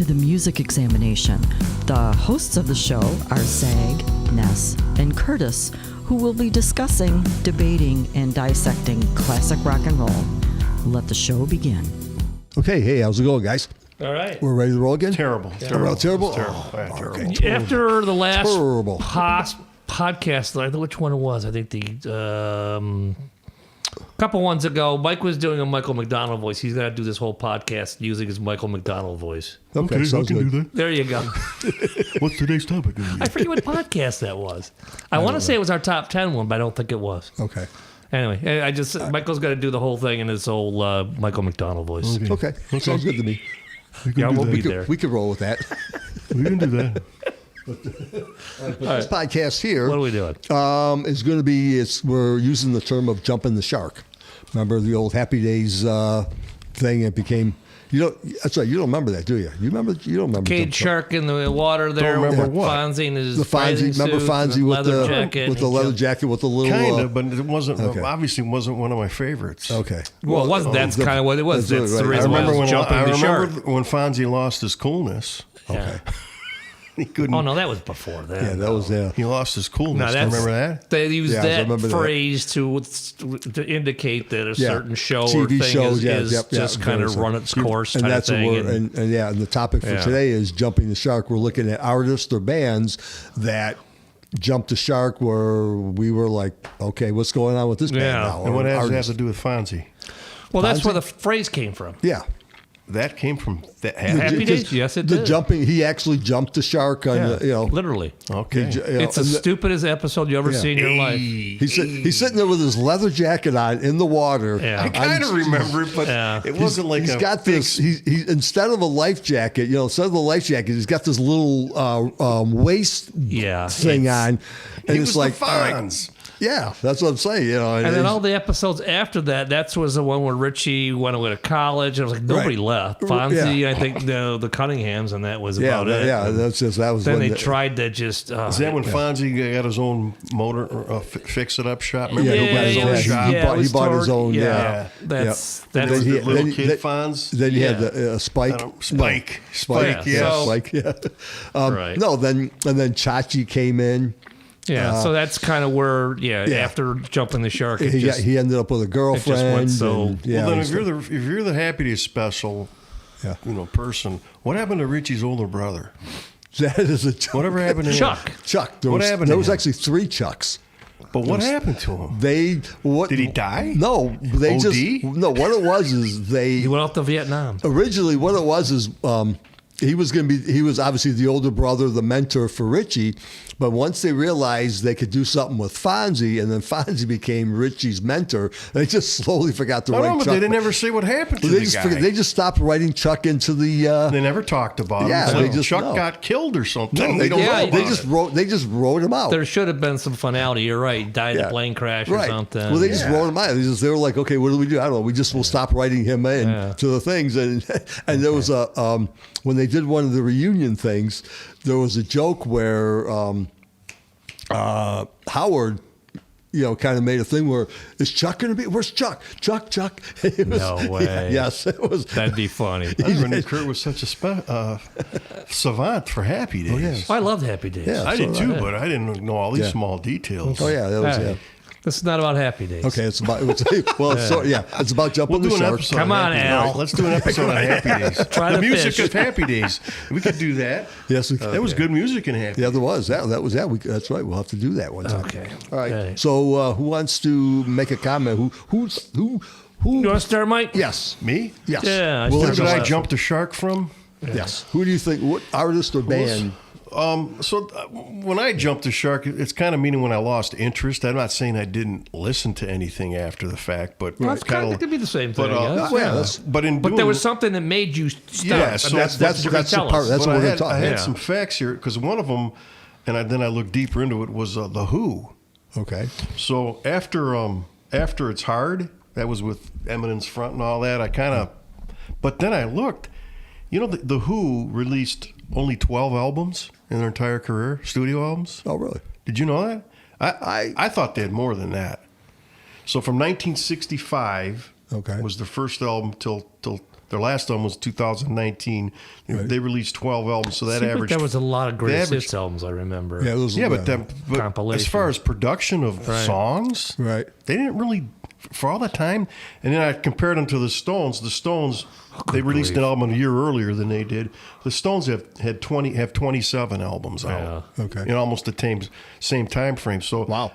the music examination. The hosts of the show are Zag, Ness, and Curtis, who will be discussing, debating, and dissecting classic rock and roll. Let the show begin. Okay, hey, how's it going, guys? All right. We're ready to roll again? Terrible. Terrible? Terrible. Okay. After the last Terrible. podcast, I don't know which one it was. I think the couple ones ago, Mike was doing a Michael McDonald voice. He's going to do this whole podcast using his Michael McDonald voice. Okay, sounds good. do that. There you go. What's today's topic? I forget what podcast that was. I want to say it was our top 10 one, but I don't think it was. Okay. Anyway, Michael's got to do the whole thing in his old Michael McDonald voice. Okay. Sounds good to me. Yeah, we'll be there. We could roll with that. We can do that. This podcast here What are we doing? is going to be, we're using the term of jumping the shark. Remember the old Happy Days thing? It became, that's right, you don't remember that, do you? You don't remember Cage shark in the water there. Don't remember what? Fonzie in his the Fonzie, remember Fonzie with leather jacket. with the leather jacket with the little... Kind of, but it wasn't, okay. Obviously wasn't one of my favorites. Okay. Well, it wasn't. That's kind of what it was. That's the right. reason why I was jumping the shark. when Fonzie lost his coolness. Yeah. He couldn't. Oh no, that was before that. Yeah, that was, He lost his coolness. No, that's, remember that? They used Yeah, I that remember that. phrase to indicate that a certain show or TV thing shows, is just kind of run its course and type that's of thing. what we're, and the topic for today is jumping the shark. We're looking at artists or bands that jumped the shark where we were like, okay, what's going on with this band now? And what Or has that artist. to do with Fonzie? Well, that's Fonzie? where the phrase came from. Yeah. That came from that. Happy Days? Because Yes, it the did. jumping, he actually jumped the shark on the, literally. Okay. It's the stupidest episode you ever see in your life. He's sitting there with his leather jacket on in the water. Yeah. I kind of remember it, but it wasn't like he's got this. He instead of a life jacket, instead of the life jacket, he's got this little waist thing on, and He it's was like the Fonz. yeah, that's what I'm saying. And then all the episodes after that was the one where Richie went away to college. And it was like nobody left. Fonzie, I think the Cunninghams, and that was about it. Yeah, that was. Then when they tried to just. Is that when Fonzie got his own motor fix-it-up shop? Yeah, Remember he got his own shop? he bought his own. That's Then that's the little kid Fonz. Then you had the Spike. Spike. Yeah. Spike. Yeah. Right. No, then Chachi came in. Yeah, so that's kind of where, after jumping the shark, He ended up with a girlfriend. went so- and, yeah, Well, then if you're the Happy Days special, person, what happened to Richie's older brother? that is a Whatever happened to him? Chuck. What happened to There was him? actually 3 Chucks. But what happened to him? Did he die? No, they OD? what it was is they he went off to Vietnam. originally what it was is he was obviously the older brother, the mentor for Richie, but once they realized they could do something with Fonzie, and then Fonzie became Richie's mentor, they just slowly forgot to write No, but Chuck. they didn't ever say what happened to they the just guy. they just stopped writing Chuck into the. They never talked about Yeah, him. they So just- Chuck no. got killed or something. They we don't know Yeah, about They it. just wrote him out. There should have been some finality. You're right. He died in a plane crash or something. Well, they just wrote him out. They were like, okay, what do we do? I don't know. We'll stop writing him in to the things. And there was a when they did one of the reunion things, there was a joke where Howard, kind of made a thing where, is Chuck going to be? Where's Chuck? Chuck. It was, No way. Yes, it was. That'd be funny. I never knew Kurt was such a savant for Happy Days. Oh, yes. I loved Happy Days. Yeah. I did So too, but I didn't know all these small details. Oh yeah, that was Hey, this is not about Happy Days. Okay, it's about it's about jumping We'll do the an shark. episode. Come on on, Happy Al. Days. Let's do an episode on Happy Days. Try the to music fish. of Happy Days. We could do that. Yes, we That was good music in Happy. Yeah, there was that was that. That's right. We'll have to do that one time. Okay. All right. Okay. So, who wants to make a comment? Who? You want to start, Mike? Yes. Me? Yes. Yeah, I Well, Where started did I last. jump the shark from? Yes. Who do you think? What artist or band? When I jumped the shark, it's kind of meaning when I lost interest. I'm not saying I didn't listen to anything after the fact, but Well, it could be the same thing. But, I guess. Yeah, that's- but there was something that made you stop. Yeah, And so that's what you're gonna the tell part. us. That's but what I we're had, talking. I had Yeah. some facts here because one of them, and then I looked deeper into it, was the Who. Okay. So after It's Hard, that was with Eminence Front and all that. But then I looked. The Who released only 12 albums in their entire career, studio albums. Oh, really? Did you know that? I thought they had more than that. So from 1965 Okay. was the first album till Their last album was 2019. They released 12 albums, so that Seemed like averaged. there was a lot of greatest averaged- hits albums, I remember. Yeah, it was, Yeah, but Compilation. as far as production of songs, Right. they didn't really, for all that time. And then I compared them to the Stones. The Stones, they released an album a year earlier than they did. The Stones have 27 albums out. Yeah. Okay. In almost the same time frame. So Wow.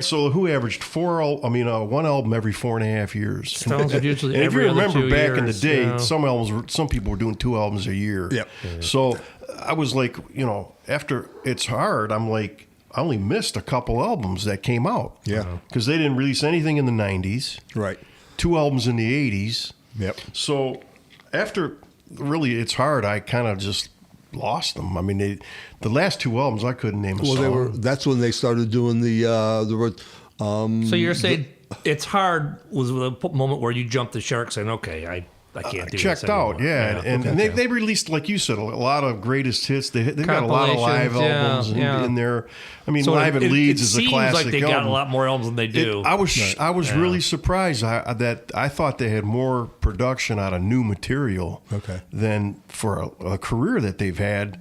So who averaged one album every 4.5 years. Stones would usually And if you every other remember 2 back in the years, day, you know. some people were doing 2 albums a year. Yep. So I was like, after It's Hard, I'm like, I only missed a couple albums that came out. Yeah. Because they didn't release anything in the 90s. Right. 2 albums in the 80s. Yep. So after really It's Hard, I kind of just lost them. I mean, the last 2 albums I couldn't name a song. That's when they started doing the So you're saying It's Hard was the moment where you jumped the shark saying, okay, I can't do checked this out, anymore. yeah. And they released, like you said, a lot of greatest hits. They've got a lot of live Compilations, albums in there. I mean, So Live at Leeds it is a seems classic like they got album. a lot more albums than they do. I was really surprised that I thought they had more production out of new material than for a career that they've had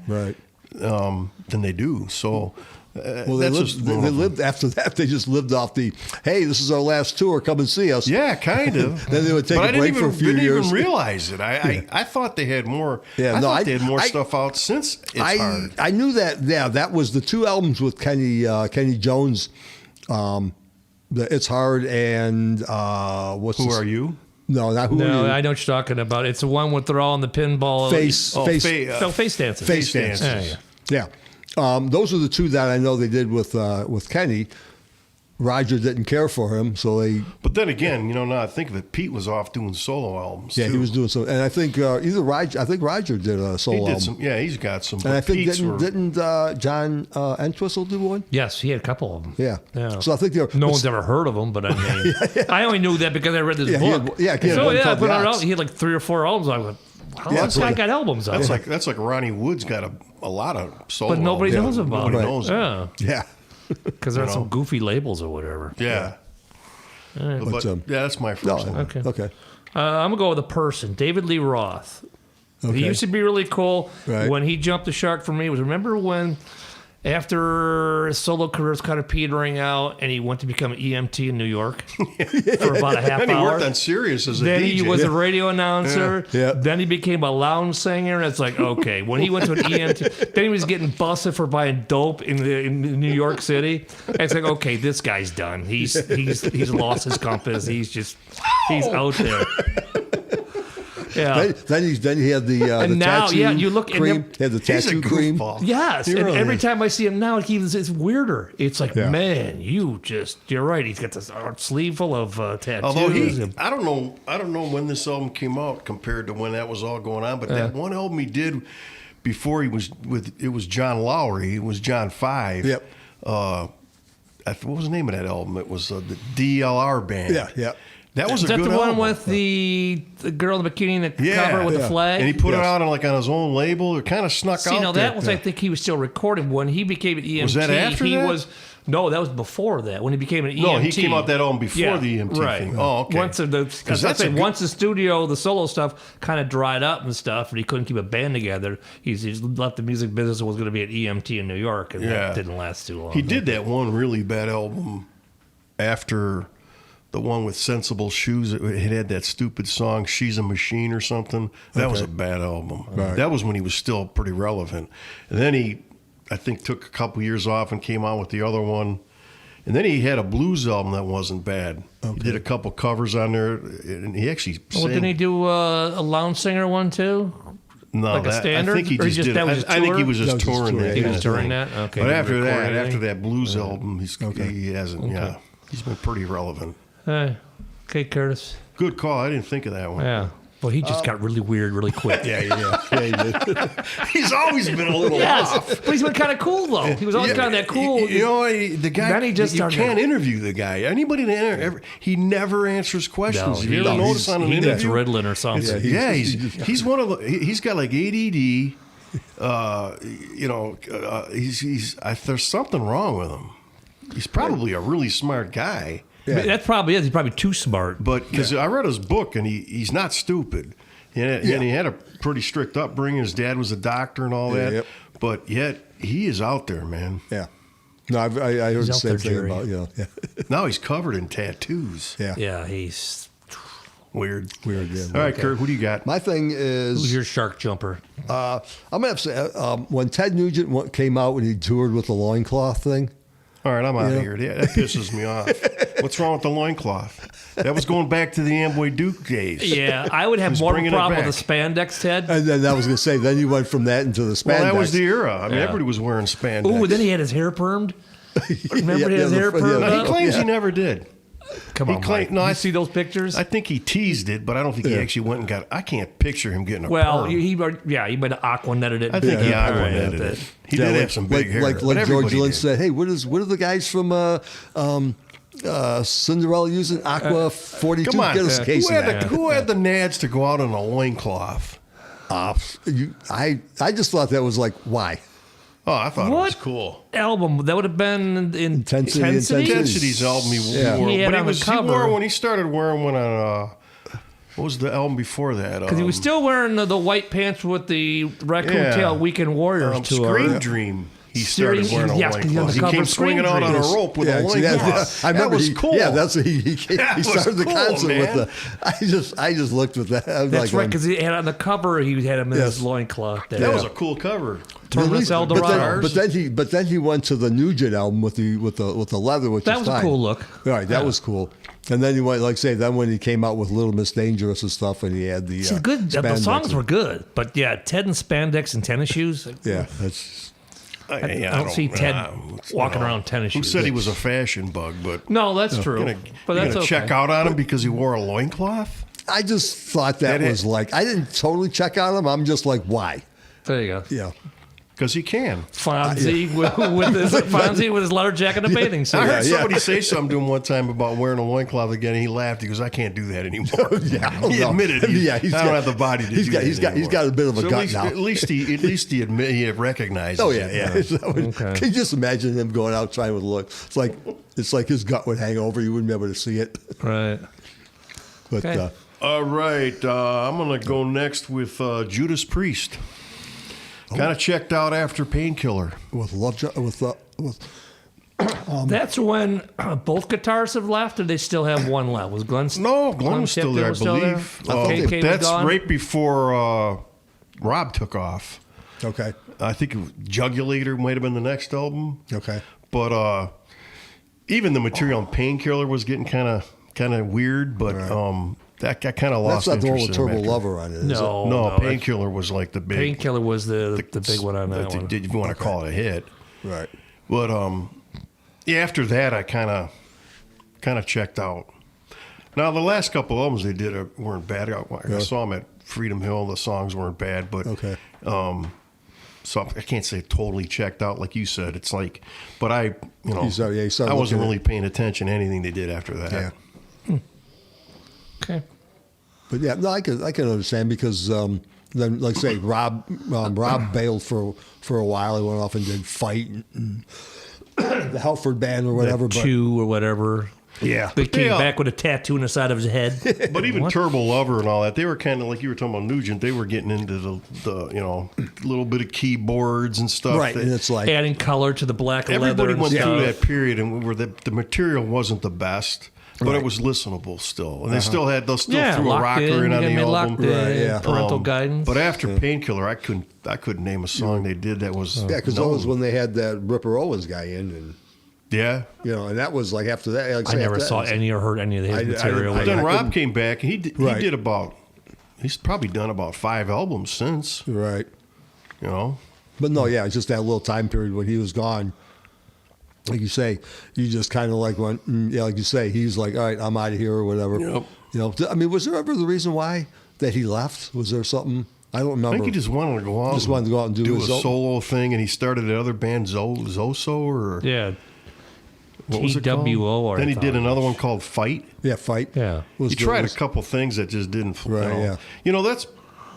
than they do. So well, they lived after that. They just lived off the, hey, this is our last tour. Come and see us. Yeah, kind of. Then they would take a break for a few years. I didn't even realize it. I thought they had more. Yeah, I thought they had more stuff out since It's Hard. I knew that. Yeah, that was the 2 albums with Kenny Jones. The It's Hard and Who Are You? No, not Who Are You. I know what you're talking about. It's the one with they're all in the pinball. Face dancing. Face Dances. Yeah. Those are the 2 that I know they did with Kenny. Roger didn't care for him, so they. But then again, now I think of it, Pete was off doing solo albums. Yeah, too. he was doing some, and I think Roger did a solo He did album. some. Yeah, he's got some. And I think Pete's didn't John Entwistle do one? Yes, he had a couple of them. Yeah. So I think they're No one's ever heard of him, but I mean, I only knew that because I read this Yeah, book. he had so one yeah, I called put The it Ox. out. He had like 3 or 4 albums. I went, how Yeah, this guy got albums out? That's like Ronnie Wood's got a lot of solo. But nobody albums. knows about Nobody it. knows Yeah, Yeah. because they're on some goofy labels or whatever. Yeah. But, But, that's my first one. Okay. Okay. I'm gonna go with a person, David Lee Roth. Okay. He used to be really cool. Right. When he jumped the shark for me was remember when after his solo career was kind of petering out and he went to become an EMT in New York for about a half And he hour. worked on Sirius as a Then DJ. he was a radio announcer. Yeah. Then he became a lounge singer. And it's like, okay, when he went to an EMT, then he was getting busted for buying dope in New York City. And it's like, okay, this guy's done. He's lost his compass. He's out there. Yeah. Then he had the And the now, tattoo yeah, you look- and cream. then- He had the He's a tattoo cream. goofball. Yes, He and really every is. time I see him now, it's weirder. It's like, Yeah. man, you're right. He's got this sleeve full of tattoos. Although and- I don't know when this album came out compared to when that was all going on, but that one album he did before it was John Lowry. It was John 5. Yep. What was the name of that album? It was the DLR band. Yeah, yeah. That was is a that good the one album. with the girl in the bikini in the Yeah. cover with the Yeah. flag? And he put it Yes. out on his own label. It kind of snuck See, out now there. that was, I think he was still recording. When he became an EMT, Was that after he that? was. No, that was before that. When he became an EMT. No, he came out that album before the EMT right. thing. Oh, okay. Once once the studio, the solo stuff kind of dried up and stuff, and he couldn't keep a band together, he just left the music business and was going to be an EMT in New York, and that didn't last too long. He did that one really bad album after the one with Sensible Shoes. It had that stupid song, She's a Machine or something. That was a bad album. Right. That was when he was still pretty relevant. And then he, I think, took a couple years off and came out with the other one. And then he had a blues album that wasn't bad. He did a couple covers on there, and he actually Well, sang. didn't he do a lounge singer one too? No, like a standard? I think he Or just did. that was his I think he tour? was That just was his touring tour, that. He yeah. was kind of touring thing. that. Okay. But he after recorded that, anything? after that blues album, he hasn't. Yeah, he's been pretty relevant. Okay, Curtis. Good call. I didn't think of that one. Yeah. Well, he just got really weird really quick. Yeah, he did. He's always been a little Yes, off. but he's been kind of cool though. He was always kind of that cool. You know, the guy. Then he just you started- can't interview the guy. Anybody that he never answers questions. If you ever notice on an he needs interview, Ritalin or something. Yeah, he's one of the. He's got like ADD. There's something wrong with him. He's probably a really smart guy. Yeah. That probably is. He's probably too smart. But because I read his book and he's not stupid. And he had a pretty strict upbringing. His dad was a doctor and all that. Yep. But yet he is out there, man. Yeah. No, I heard the out same there, thing Jerry. about, yeah. Now he's covered in tattoos. Yeah. Yeah, he's. Weird. Weird, yeah. All right, Kurt, who do you got? My thing Who's is, your shark jumper? I'm going to have to say, when Ted Nugent came out when he toured with the loincloth thing, All right, I'm out Yeah. of here. That pisses me off. What's wrong with the loincloth? That was going back to the Amboy Duke days. Yeah, I would have Who's more bringing it problem back? with the spandex, Ted. and then I was going to say, then you went from that into the spandex. Well, that was the era. I mean, Yeah. everybody was wearing spandex. Ooh, then he had his hair permed. Remember he had his Yeah, hair the- permed yeah. No, he up? claims Yeah. he never did. Come he on, claimed- Mike. no, I- You see those pictures? I think he teased it, but I don't think he actually went and got it. I can't picture him getting a well, perm. he might have aqua netted it. I think he Yeah. aqua Alright, netted but- it. He Yeah, did like- have some big hair. Like but George everybody Lynch did. said, hey, what are the guys from Cinderella using Aqua 42? Come on. Get us a case who, of had that. the, who had the nads to go out in a loincloth? I just thought that was like, why? Oh, I thought it was What? cool. Album that would have been in Intensity, Intensity? Intensity's album he Yeah. wore. He had but on the he cover. wore when he started wearing one on, what was the album before that? Because he was still wearing the white pants with the raccoon Yeah. tail Weekend Warriors tour. Scream Dream. He started Scream- wearing a yes, 'cause he on loincloth. the He cover came of Scream swinging out on a Dream. rope with a see, loincloth. I remember that was he, cool. Yeah, that's he That he was started the cool, concert man. with the. I just looked with that. I was That's like, right, because he had on the cover, he had him in Yes. his loincloth there. That was a cool cover. Terminus but Eldorado. then he went to the Nugent album with the leather, which That is was a fine. cool look. Right, that Yeah. was cool. And then he went, like say, then when he came out with Little Miss Dangerous and stuff, and he had the See, good. The spandex songs and- were good, but yeah, Ted and spandex and tennis shoes. Yeah, that's I don't see Ted walking around tennis Who shoes. said he was a fashion bug? But No, that's true. gonna, But you that's gonna okay. check out on him because he wore a loincloth? I just thought that That was it- like I didn't totally check out him. I'm just like, why? There you go. Yeah. Because he can. Fonzie with his leather jacket and a bathing suit. I heard yeah. somebody say something to him one time about wearing a loincloth again, and he laughed. He goes, "I can't do that anymore." Yeah, he no. admitted, Yeah, I he's don't got- have the body to he's do got- that he's got- he's anymore." got a bit of a So gut at least, now. At least he admit he recognizes. Oh yeah, it. yeah. That would- Okay. Can you just imagine him going out trying with a look? It's like his gut would hang over. You wouldn't be able to see it. Right. But Okay. All right, I'm gonna go next with Judas Priest. Kind of checked out after Painkiller. with That's when both guitarists have left, or they still have one left. Was Glenn? No, Glenn was still Tipton there, I was still there? believe. KK was That's gone? right before Rob took off. okay, I think it was Jugulator might have been the next album. okay. But even the material on Painkiller was getting kind of weird. But that I kind of That's lost not the one interest with in Turbo him after. Lover on it. Is No, No, Painkiller was like the big. Painkiller was the big one on that one. If you want to call it a hit. it? Right. But yeah, after that, I kind of checked out. Now the last couple albums they did weren't bad. I saw them at Freedom Hill. The songs weren't bad, but Okay. so I can't say totally checked out like you said. It's like, but I You started I wasn't looking really paying attention to anything they did after that. Yeah. Okay. But yeah, no, I can understand because then, like say, Rob bailed for a while. He went off and did Fight and the Halford Band or whatever. But Two or whatever. yeah, They came Yeah. back with a tattoo on the side of his head. But even What? Turbo Lover and all that, they were kind of like you were talking about Nugent. They were getting into the little bit of keyboards and stuff. right. that- And it's like Adding color to the black leather. everybody and went stuff. through that period and where the material wasn't the best, but it was listenable still, and they still they'll still threw a locked rocker in on the locked album. in, Right, yeah. parental guidance. But after Painkiller, I couldn't name a song they did that was yeah, because that was when they had that Ripper Owens guy in, and yeah. and that was like after that. Like I say, never after saw that, any or heard any of his I- I- material. I- But then I Rob couldn't- came back and he Right. did he's probably done about 5 albums since, Right. But no, yeah, it's just that little time period when he was gone. Like you say, you just kind of like went, yeah, like you say, he's like, all right, I'm out of here or whatever. Yep. I mean, was there ever the reason why that he left? Was there something? I don't remember. I think he just wanted to go out. Just wanted to go out and do his a own- solo thing, and he started another band, Zoso, or Yeah. what was it called? TWO, or Then he I did thought. another one called Fight. Yeah, Fight. Yeah. Was He the- tried was- a couple things that just didn't. Right, That's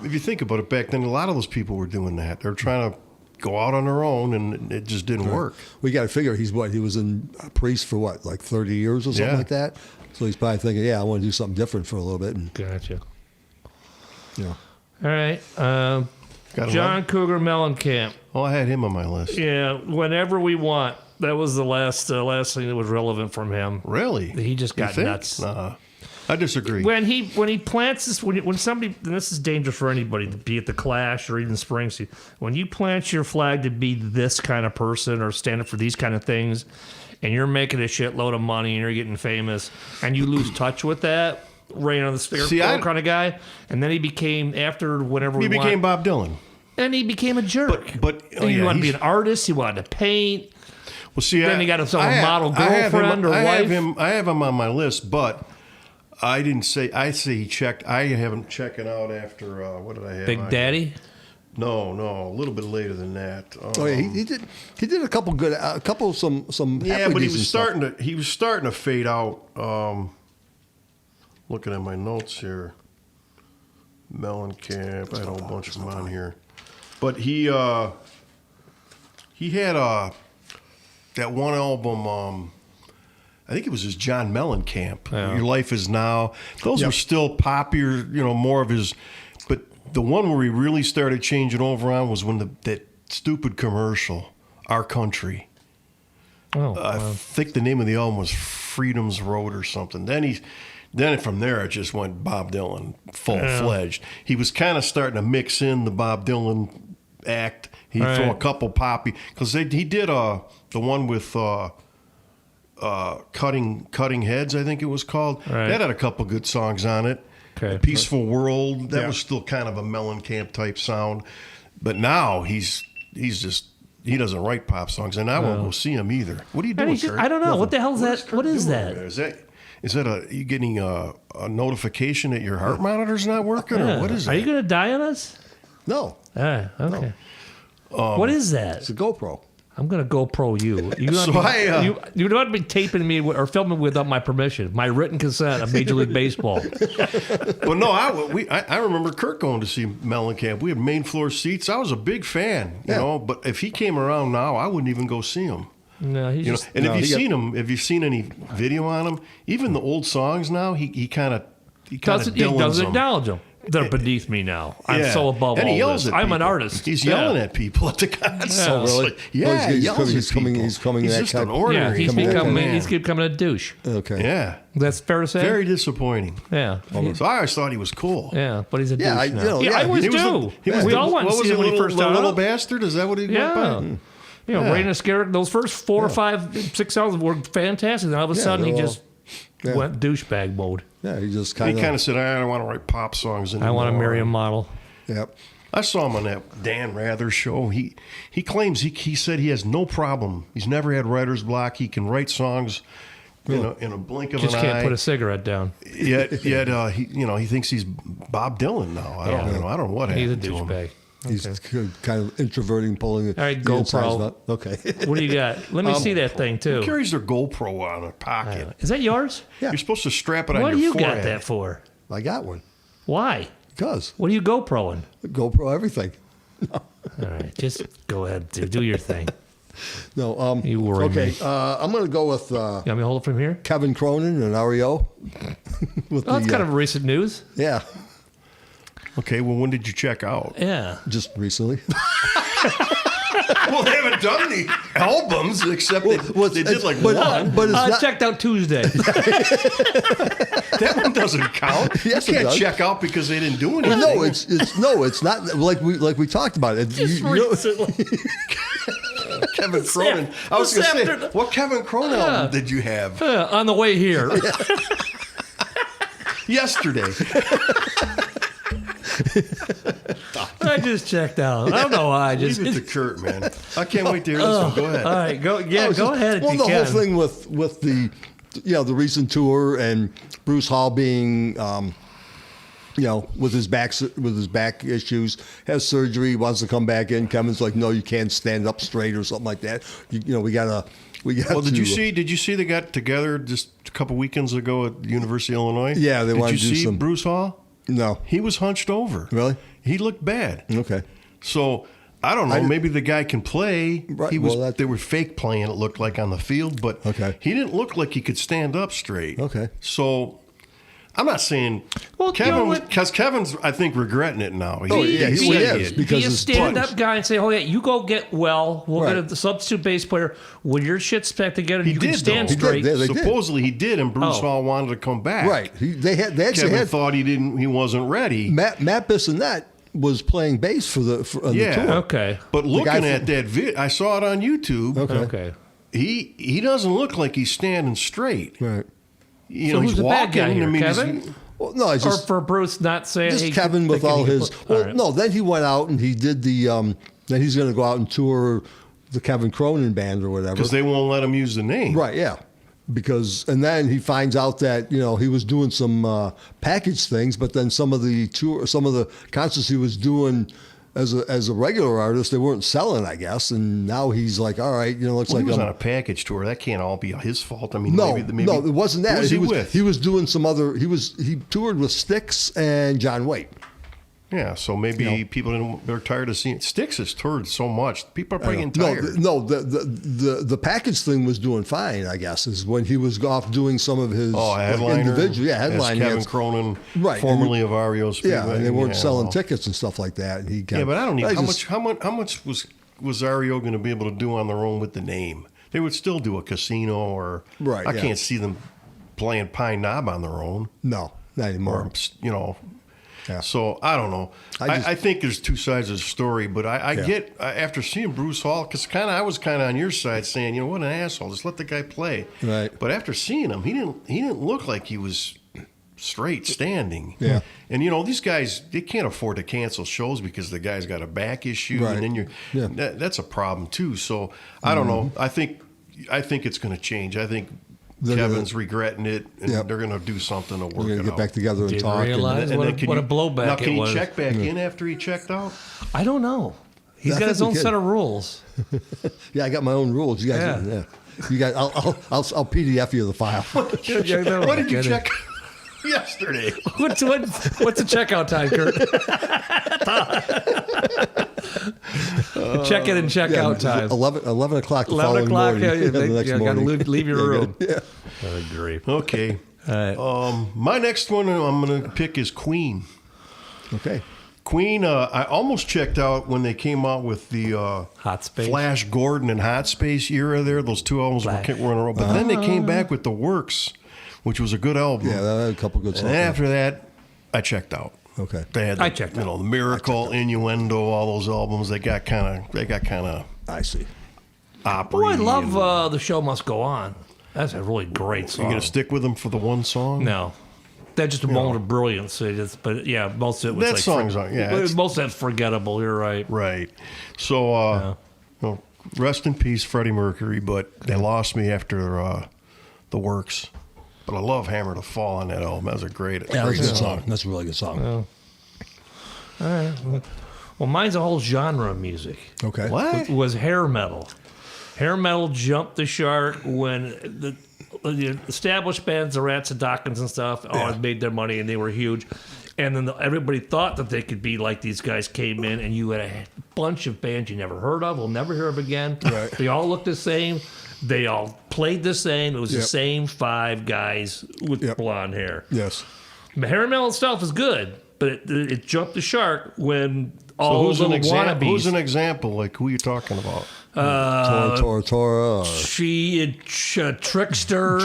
if you think about it. Back then, a lot of those people were doing that. They're trying to go out on their own, and it just didn't work. We got to figure he was in a priest for what, like 30 years or something Yeah. like that. So he's probably thinking, yeah, I want to do something different for a little bit. And Gotcha. Yeah. All right. Got John another? Cougar Mellencamp. Oh, I had him on my list. Yeah, Whenever We Want. That was the last thing that was relevant from him. Really? He just You got think? nuts. Nah, I disagree. When he plants this, when somebody, and this is dangerous for anybody, be it the Clash or even Springsteen, when you plant your flag to be this kind of person or stand up for these kind of things, and you're making a shitload of money and you're getting famous, and you lose touch with that, rain on the scarecrow kind of guy, and then he became after whenever he we became want, Bob Dylan. and he became a jerk. But And he wanted to be an artist. He wanted to paint. Well, see, Then he got himself a model girlfriend or I wife. I have him on my list, but I didn't say. I say he checked. I have him checking out after what did I have? Big Daddy. No, a little bit later than that. Oh yeah, he did. He did a couple good, some. Yeah, halfway but he was decent stuff. starting to fade out. Looking at my notes here, Mellencamp. I had a whole bunch of them on here, but he had that one album. I think it was his John Mellencamp. Yeah. Your Life Is Now. Those were still popular. More of his. But the one where he really started changing over on was when that stupid commercial, Our Country. I think the name of the album was Freedom's Road or something. Then from there it just went Bob Dylan full-fledged. He was kind of starting to mix in the Bob Dylan act. He'd throw a couple poppy because he did the one with cutting heads, I think it was called. Right. That had a couple good songs on it. Okay. A Peaceful World, that was still kind of a Mellencamp type sound. But now he doesn't write pop songs, and I won't go see him either. What are you doing, Kurt? I don't know. What the hell is that? What is that? Is that you getting a notification that your heart monitor's not working, or what is Are it? you going to die on us? No, Okay. What is that? it's a GoPro. I'm going to GoPro you. You So you don't be taping me or filming without my permission, my written consent of Major League Baseball. Well, no, I remember Kurt going to see Mellencamp. We had main floor seats. I was a big fan, you know. But if he came around now, I wouldn't even go see him. No, he's just. And if you've seen any video on him, even the old songs now, he kind of doesn't acknowledge them. They're beneath me now. I'm so above and all he yells this. at I'm an people. artist. He's yelling at people at the concert. Oh, really? Like, yeah, he yells he's at coming. people. He's coming. He's that just kind an of- ordinary. He's man. becoming a douche. Okay. Yeah, That's fair to say. very disappointing. Yeah. So I always thought he was cool. Yeah, but he's a douche Yeah, now. yeah, I was he was too. He was We all went to see him when he first started little out. bastard. Is that what he went Yeah. by? Rain and Scarecrow, those first 4 or 5, 6 songs were fantastic. And all of a sudden, he they're all- just went douchebag mode. Yeah, he just He kind kind of said, "I don't want to write pop songs anymore." I want to marry a model. Yep. I saw him on that Dan Rather show. He claims he said he has no problem. He's never had writer's block. He can write songs in a blink of Just an can't eye. put a cigarette down. Yet he thinks he's Bob Dylan now. I don't know what He's a happened to him. douchebag. He's kind of introverting, pulling it. All right, the GoPro. inside's not- Okay. What do you got? Let me see that thing, Who too. carries their GoPro on their pocket? Is that yours? Yeah. You're supposed to strap it on What do your you forehead. got that for? I got one. Why? Because What are you GoProing? GoPro everything. All right, just go ahead. Do your thing. No. You worry Okay. me. I'm going to go with You want me to hold it from here? Kevin Cronin and REO. With Oh, that's kind of recent news. yeah, Okay, well, when did you check out? Yeah. just recently. Well, they haven't done the albums except they did like but, one. But it's not. Checked out Tuesday. That one doesn't count. Yes, it you can't does. check out because they didn't do anything. No, it's not like we talked about it. Kevin Cronin. I was going to say, what Kevin Cronin album did you have On the way here. yesterday? I just checked out. I don't know why. I just. Leave it to Kurt, man. I can't wait to hear this one. Go ahead. All right, go. Yeah, No, it's go just- ahead if Well, you the can. whole thing with the the recent tour and Bruce Hall being with his back issues, has surgery, wants to come back in. Kevin's like, no, you can't stand up straight or something like that. We got. Well, did you see they got together just a couple weekends ago at the University of Illinois? Yeah, they wanted Did to you do see some- Bruce Hall? No. He was hunched over. Really? He looked bad. Okay. So I don't know. Maybe the guy can play. Right, He was. well, They were fake playing. It looked like on the field, but Okay. he didn't look like he could stand up straight. Okay. So I'm not saying Well, you know Kevin, what? because Kevin's, I think, regretting it now. Oh, yeah, he said is, did. because be a his stand-up punch. guy and say, "Oh yeah, you go get well. We'll Right. get a substitute bass player. When your shit's back together, He you can did, stand though. He straight." did. They did. Supposedly he did, and Bruce Oh. Hall wanted to come back. Right. They actually Kevin had thought he wasn't ready. Matt Bissonette was playing bass for the tour. Okay. But guy looking from- at that vid, I saw it on YouTube. Okay. He doesn't look like he's standing straight. Right. You So know, who's he's the bad walking. guy here, I mean, Kevin? Well, no, it's Or just for Bruce not saying, just hey, Kevin with can all he his. put- Well, all right. no, then he went out and he did the. Then he's going to go out and tour the Kevin Cronin band or whatever. because they won't let him use the name. Right. Yeah. Because and then he finds out that he was doing some package things, but then some of the concerts he was doing as a regular artist, they weren't selling, I guess. And now he's like, all right, looks Well, like he was I'm- on a package tour. That can't all be his fault. I mean, No, maybe no, it wasn't that. Who was he with? He was doing some other. He toured with Styx and John Waite. Yeah, so maybe people they're tired of seeing Styx has toured so much. People are probably getting tired. The package thing was doing fine, I guess. Is when he was off doing some of his headliner, individual, as headlining. Kevin Cronin, Right, formerly of REO Speedway. Yeah, and they weren't selling well. tickets and stuff like that. And he Yeah, but I don't know how much was REO going to be able to do on their own with the name? They would still do a casino or Right, I yeah. can't see them playing Pine Knob on their own. No, not anymore. Or Yeah. So I don't know. I think there's two sides of the story, but I get after seeing Bruce Hall because I was kind of on your side saying, what an asshole, just let the guy play. Right. But after seeing him, he didn't look like he was straight standing. Yeah. And these guys, they can't afford to cancel shows because the guy's got a back issue, Right. and then that's a problem too. So I don't know. I think it's going to change. I think. Kevin's regretting it, and they're going to do something to work We're it gonna get out. back together and Didn't talk. realize And what, then a, can what you- a blowback Now, can it he was. check back in after he checked out? I don't know. He's I got think his we own can. set of rules. Yeah, I got my own rules. You guys, Yeah. You guys, I'll PDF you the file. What did you check yesterday? What's the checkout time, Kurt? Check in and check out time. 11 o'clock. The 11 following o'clock. morning. Yeah, the next you got to morning. leave your room. Yeah. I agree. Okay. All right. My next one I'm going to pick is Queen. Okay. Queen, I almost checked out when they came out with the Hot Space. Flash Gordon and Hot Space era there. Those two albums were in a row. But then they came back with The Works, which was a good album. Yeah, that had a couple good songs. And after that, I checked out. Okay. They had I checked out. The Miracle, Innuendo, all those albums. They got kind of I see. opera. Oh, I love The Show Must Go On. That's a really great You song. gonna stick with them for the one song? No. That's just a moment of brilliance. But yeah, most of it was That like song's on. Yeah, it's- most of that's forgettable. You're right. Right. So, rest in peace, Freddie Mercury. But they lost me after The Works. But I love Hammer to Fall on that album. That was a great Yeah, that's a great good song. That's a really good song. All right. Well, mine's a whole genre of music. Okay. What? Was hair metal. Hair metal jumped the shark when the established bands, the Rats and Dawkins and stuff, always made their money and they were huge. And then everybody thought that they could be like these guys came in, and you had a bunch of bands you never heard of, will never hear of again. Right. They all looked the same. They all played the same. It was the same five guys with blonde hair. Yes. The hair metal itself is good, but it jumped the shark when So all who's those an little example? wannabes. Who's an example? Like who are you talking about? Tora, or Trickster, Trickster,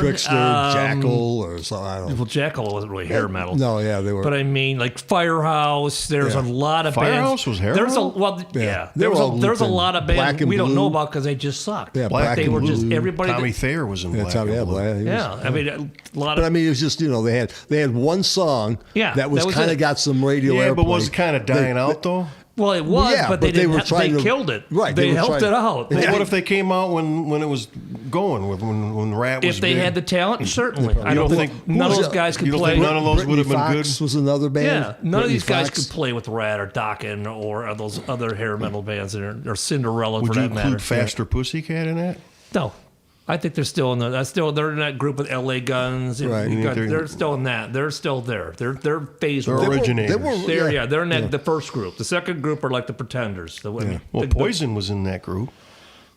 Jackal, or something. I don't know. Well, Jackal wasn't really hair metal. No, yeah, they were. But I mean, like Firehouse. There's a lot of Firehouse bands. was hair There's metal? They There were all was a looped in lot of black bands and we don't know blue. about because they just sucked. Yeah, black they and were just blue. everybody. Tommy Thayer was in Yeah, Black Tommy, and yeah, Blue. Black. He was- Yeah, I mean, a lot But I of. mean, it was just they had one song Yeah, that was that was kind it. of got some radio Yeah, airplay. but was it kind of dying out though? Well, it was, Yeah, but they but they didn't. were trying They to- killed it. Right, They they were helped trying- it out. Well, They- what if they came out when it was going when rap was if they big? had the talent, certainly. I You don't don't think think- none of who's those the- guys could you don't play. think none of those Brittany would have been Fox good? was another band. Yeah, none of Brittany these guys Fox. could play with Rat or Dokken or those other hair metal bands or Cinderella Would for you that matter. include Faster Pussycat in that? No, I think they're still in they're in that group with L.A. Guns. And Right. You think they're still in that. They're still there. They're phase They're one. originators. They're in the first group. The second group are like the Pretenders. Well, Poison was in that group.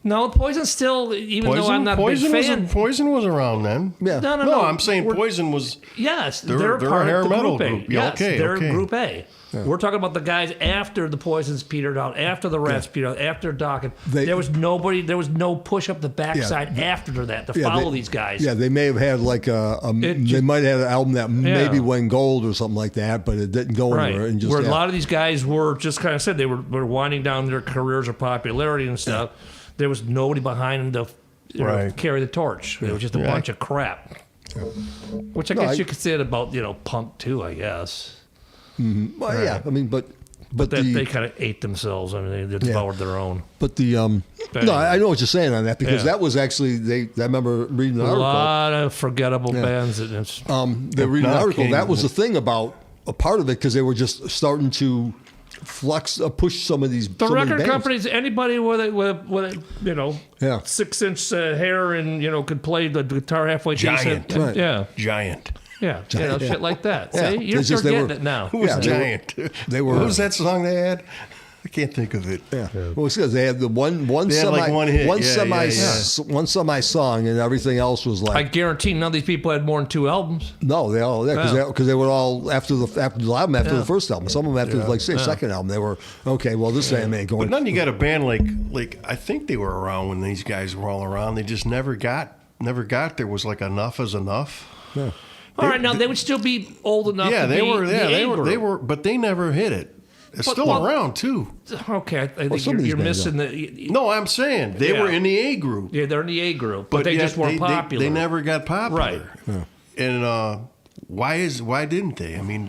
No, Poison still, even though I'm not a big fan. Poison was around then. Yeah. No. I'm saying Poison was. Yes, They're part a hair of the metal group A. group. Yeah, Yes, okay, they're okay. Group A. Yeah. We're talking about the guys after the Poisons petered out, after the Rats petered out, after Dawkins. There was no push up the backside after that to follow these guys. Yeah, they may have had like they might have had an album that maybe went gold or something like that, but it didn't go anywhere. And just, where a lot of these guys were just kind of said they were winding down their careers of popularity and stuff. Yeah. There was nobody behind them to carry the torch. It was just a bunch of crap. Yeah. Which I guess you could say it about punk too, I guess. Mm-hmm. Well, yeah, I mean, but they kind of ate themselves. I mean, they devoured their own. But no, I know what you're saying on that because that was actually I remember reading an article. A lot of forgettable bands. They read an article. That was the thing about a part of it because they were just starting to push some of these. The record companies, anybody with 6-inch hair and forget play the guitar halfway Giant. decent. Right. Yeah. Giant. Yeah, shit like that. Yeah. See, you're getting it now. Who was Giant? They were. What was that song they had? I can't think of it. Yeah. Well, it's because they had the one semi song, and everything else was like. I guarantee none of these people had more than 2 albums. No, because they were all after the album, after the first album. Some of them after the second album, they were okay. Well, this ain't going. But then you got a band like I think they were around when these guys were all around. They just never got. There was like Enough is Enough. Yeah. All right, now they would still be old enough. Yeah, to they be were. Yeah, they were, but they never hit it. It's still around too. Okay, I think you're missing the. No, I'm saying they were in the A group. Yeah, they're in the A group, but they just weren't popular. They never got popular, right? Yeah. And why didn't they? I mean,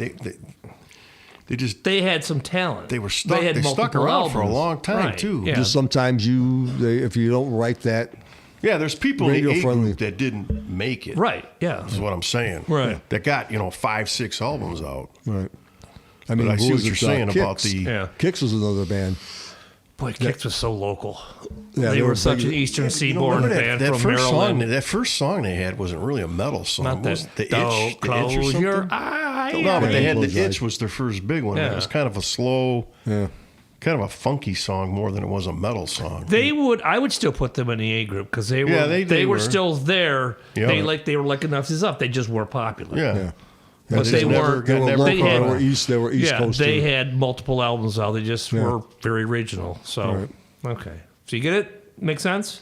they had some talent. They were stuck. They stuck around albums for a long time too. Yeah. Just sometimes if you don't write that. Yeah, there's people in the A group that didn't make it. Right. Yeah, is what I'm saying. Right. That got 5-6 albums out. Right. I mean, I see what you're saying about the Kicks was another band. Boy, Kicks was so local. Yeah, they were such an Eastern Seaboard band from Maryland. That first song they had wasn't really a metal song. Not was the Itch? The Itch or something? Your eyes. No, but they had the Itch was their first big one. Yeah. It was kind of a slow, kind of a funky song more than it was a metal song. I would still put them in the A group because they were they were still there. Yeah. They were like Enough Is Up. They just weren't popular. Yeah. But they weren't. They were East Coast. They had multiple albums out. They just were very regional. So okay. So you get it? Make sense?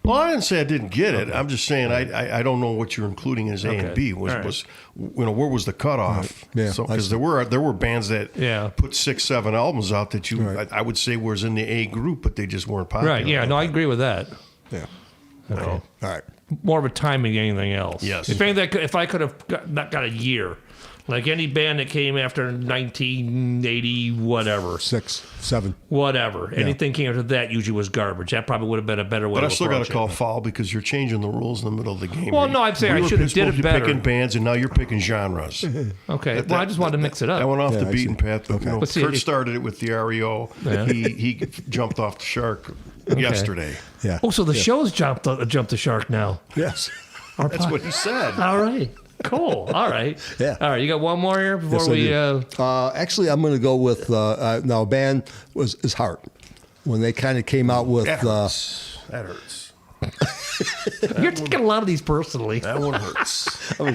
Well, I didn't say I didn't get it. I'm just saying I don't know what you're including as A and B. Where was the cutoff? Right. Yeah, so because there were bands that put 6-7 albums out that I would say was in the A group, but they just weren't popular. Right. Yeah. No, I agree with that. Yeah. Okay. All right. More of a timing than anything else. Yes. If I could have not got a year, like any band that came after 1980, whatever, 6, 7, whatever, anything came after that usually was garbage. That probably would have been a better way. But to I still got to call it. foul because you're changing the rules in the middle of the game. Well, no, I'm saying I should have did it better. Picking bands, and now you're picking genres. Okay. Well, I just wanted to mix it up. I went off the beaten path. Okay. Kurt started it with the REO. Yeah. He jumped off the shark yesterday. Yeah. Oh, so the show's jumped the shark now. Yes. That's what he said. All right. Cool. All right. Yeah. All right. You got one more here before Actually, I'm going to go with now. A band is Heart when they kind of came out with. That hurts. You're taking a lot of these personally. That one hurts. I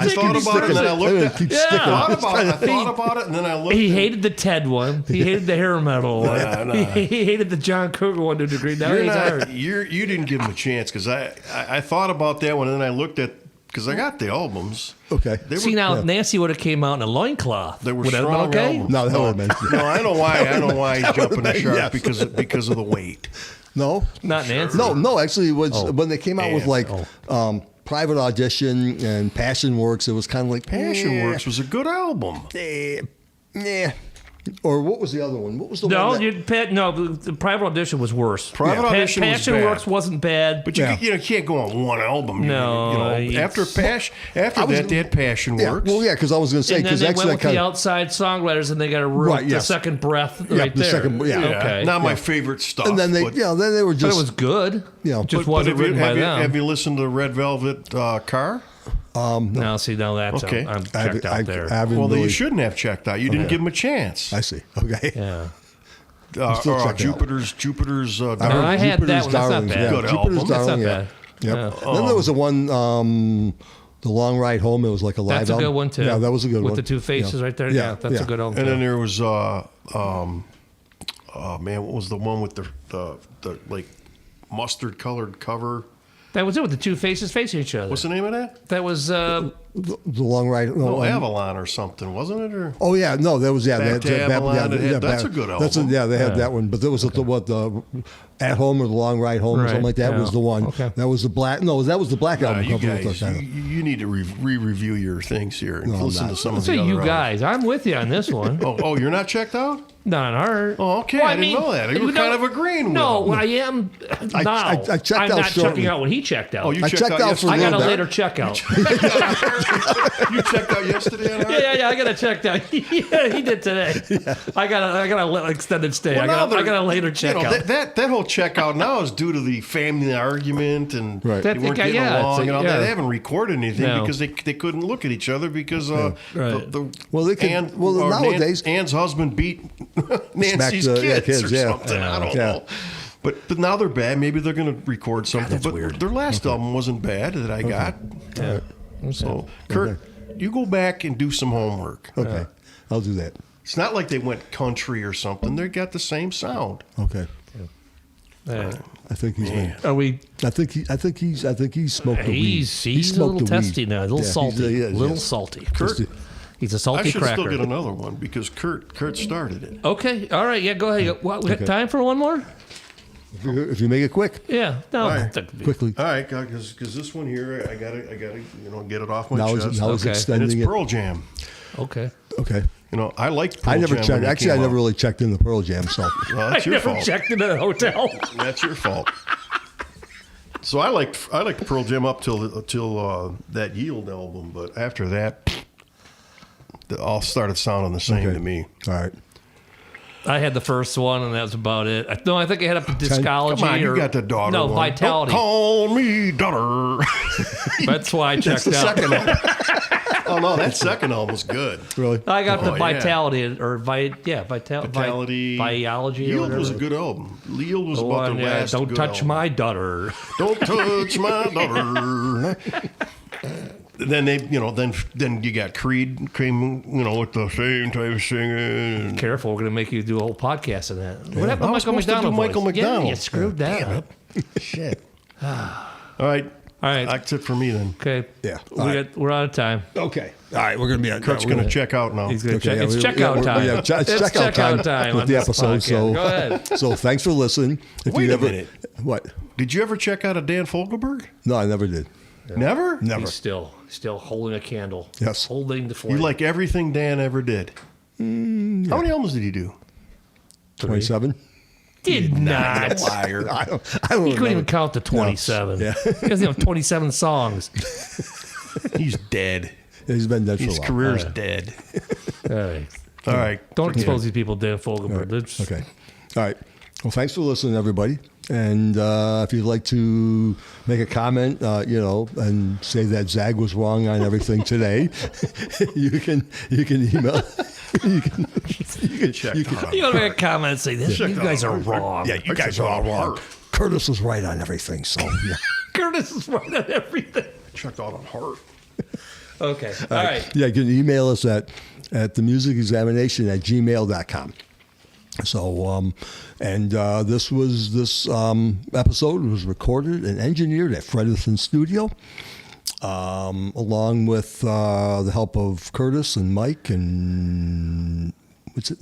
thought about it, and then I looked at it. I thought about it, and then I looked. He hated the Ted one. He hated the hair metal one. Nah. He hated the John Cougar one to a degree. Now he's hurt. You didn't give him a chance because I thought about that one, and then I looked at because I got the albums. Okay. See, now if Nancy would have came out in a loincloth, they were would that have strong been okay? albums. No, that would have been. No, I know why he's jumping the shark because of the weight. No, not Nancy. No. Actually, it was when they came out with like Private Audition and Passion Works. It was kind of like Passion Works was a good album. Yeah. Or what was the other one? What was the one? The Private Audition was worse. Private Audition was Passion bad. Works wasn't bad. But you can't go on one album. No, after that they had Passion Works. Well, yeah, because I was going to say and then because they actually went with the outside songwriters and they got the second breath right the there. second, Okay. Not my favorite stuff. And then they were just. But it was good. Yeah, just wasn't written by them. Have you listened to Red Velvet Car? No, see, now that's okay. I'm checked out there. Well, then you shouldn't have checked out. You didn't give them a chance. I see. Okay. Yeah. still check it out. Jupiter's. I heard I had that Jupiter's one. That's not Darlings, bad. yeah. Good Jupiter's album. That's not Darling, yeah. bad. Yep. Yeah. Then there was the one, the Long Ride Home. It was like a live That's a album. good one too. Yeah, that was a good one. With the two faces right there. Yeah, that's a good album. And then too. there was man, what was the one with the like mustard colored cover? That was it with the two faces facing each other. What's the name of that? That was The Long Ride. No, Avalon or something, wasn't it? Or Oh yeah, no, that was Back to Avalon, that's a good album. They had that one, but there was the At Home or the Long Ride Home or Right, something like that yeah. was the one. Okay. That was the black. No, that was the black album. you cover with guys, the- you need to re-review your things here and No, I'm listen not. to some Let's of the say other you albums. guys. I'm with you on this one. Oh, you're not checked out? Not on her. Oh, okay. Well, I didn't know that. You were kind of agreeing No, with him. I am now. I checked I'm out not shortly. checking out when he checked out. Oh, you I checked checked out for I a got a little later bit. checkout. You checked out yesterday on our Yeah, I got a checked out. Yeah, he did today. I got a extended stay. Well, now I got a later you know, checkout. that whole checkout now is due to the family argument and Right. they That- weren't getting yeah, along. it's You know, yeah. they haven't recorded anything No. because they couldn't look at each other because Right. Well, they can- nowadays- Ann's husband beat Nancy's Smacked the- kids or yeah. something. I don't Yeah. know. But now they're bad. Maybe they're going to record something. But their last album wasn't bad that I got. Yeah. So, Kurt, you go back and do some homework. Okay, I'll do that. It's not like they went country or something. They got the same sound. Okay, Yeah. I think he's been. Are we? I think he's smoked the weed. He's He a smoked little the weed. testy now, a little Yeah, he's- salty, he is, little yes. salty. Kurt, He's a I salty should cracker. still get another one because Kurt started it. Okay, all right, yeah, go ahead. What, we got time for one more? If you make it quick, Yeah, no, All right. quickly. All right, because this one here, I gotta get it off my Now chest. he's Okay. and extending it's it. Pearl Jam. Okay. Okay. You know, I liked Pearl I never Jam checked. when it Actually, I came never out. really checked in the Pearl Jam. So Well, that's I your never fault. checked in a hotel. That's your fault. So I liked Pearl Jam up till that Yield album, but after that, it all started sounding the same to me. All right. I had the first one, and that was about it. I think I had up to discology. Come on, you or, got the daughter No, one. vitality. Don't call me daughter. That's why I checked the out. second album. Oh no, that second album was good. Really? I got the Oh, yeah. vitality or Vitality. biology. or Yield whatever. was a good album. Yield was The about one, the last. Don't good touch album. my daughter. Don't touch my daughter. Then then you got Creed came, with the same type of singing. Careful, we're gonna make you do a whole podcast of that. What happened I to was Michael supposed to do McDonald? Michael voice? Yeah, McDonald. you screwed that Damn up. Shit. All right. All right. That's it for me then. Okay. Yeah. All right. We're out of time. Okay. All right. We're gonna be on. Kurt's going to check out now. He's gonna Okay, check. yeah, It's we- checkout yeah, we're- time. yeah, it's checkout time with on the this episode. podcast. So Go ahead. So thanks for listening. If Wait you a ever, minute. What? Did you ever check out a Dan Fogelberg? No, I never did. Never? Never. He's still holding a candle. Yes. Holding the flame. You like everything Dan ever did? How many albums did he do? 27. Did not. Liar. I don't He couldn't even remember. count to 27. Yeah. He doesn't have 27 songs. He's dead. He's been dead for a His while. career's dead. All right. All right. Don't expose these people, Dan Fogelberg. Let's- Okay. All right. Well, thanks for listening, everybody. And if you'd like to make a comment, and say that Zag was wrong on everything today, you can email. You can Check out. You gotta make a comment and say this. You guys are out. wrong. Yeah, you guys are all wrong. Curtis was right on everything. So yeah. Curtis is right on everything. Checked out on Heart. Okay. All right. Yeah, you can email us at themusicexamination@gmail.com. So, this episode was recorded and engineered at Frederickson Studio, along with the help of Curtis and Mike and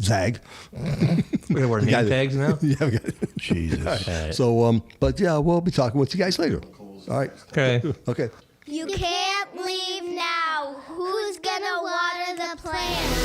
Zag. We're gonna wear got name it. tags now. Yeah, we got it. Jesus. So, but yeah, we'll be talking with you guys later. All right. Okay. Okay. You can't leave now. Who's gonna water the plants?